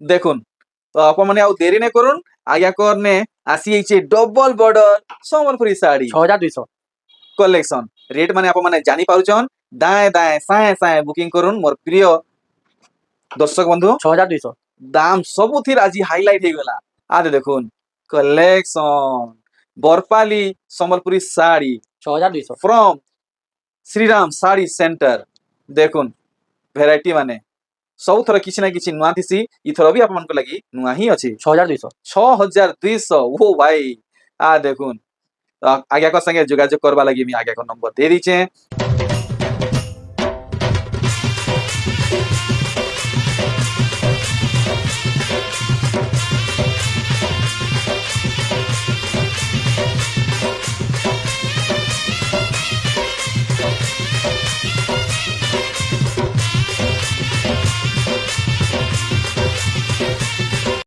দেখুন তো আপন মানে ଆଉ দেরি ନାଇଁ କରୁନ୍ ଆଜ୍ଞା କରନେ ଆସି ଯାଇଛେ double border Sambalpuri sari 6200 collection rate ମାନେ ଆପଣ ମାନେ ଜାଣି ପାରୁଛନ୍ ଦାଏ ଦାଏ ସାଏ ସାଏ ବୁକିଂ କରୁନ୍ ମୋର ପ୍ରିୟ দর্শক বন্ধু 6200 দাম ସବୁଥିର ଆଜି ହାଇଲାଇଟ ହେଇଗଲା ଆରେ ଦେଖୁନ୍ collection Barpali Sambalpuri sari 6200 from Shriram sari centre ଦେଖୁନ୍ ଭେରାଇଟି ମାନେ ସବୁଥର କିଛି ନା କିଛି ନୂଆ ଥିସି ଇଥର ବି ଆପଣମାନଙ୍କ ଲାଗି ନୂଆ ହିଁ ଅଛି 6200 6200 ଓ ଭାଇ ଦେଖୁନ୍ ଆଜ୍ଞାଙ୍କ संगे ଯୋଗାଯୋଗ करवा लगी मी आगे को नंबर दे दीचे।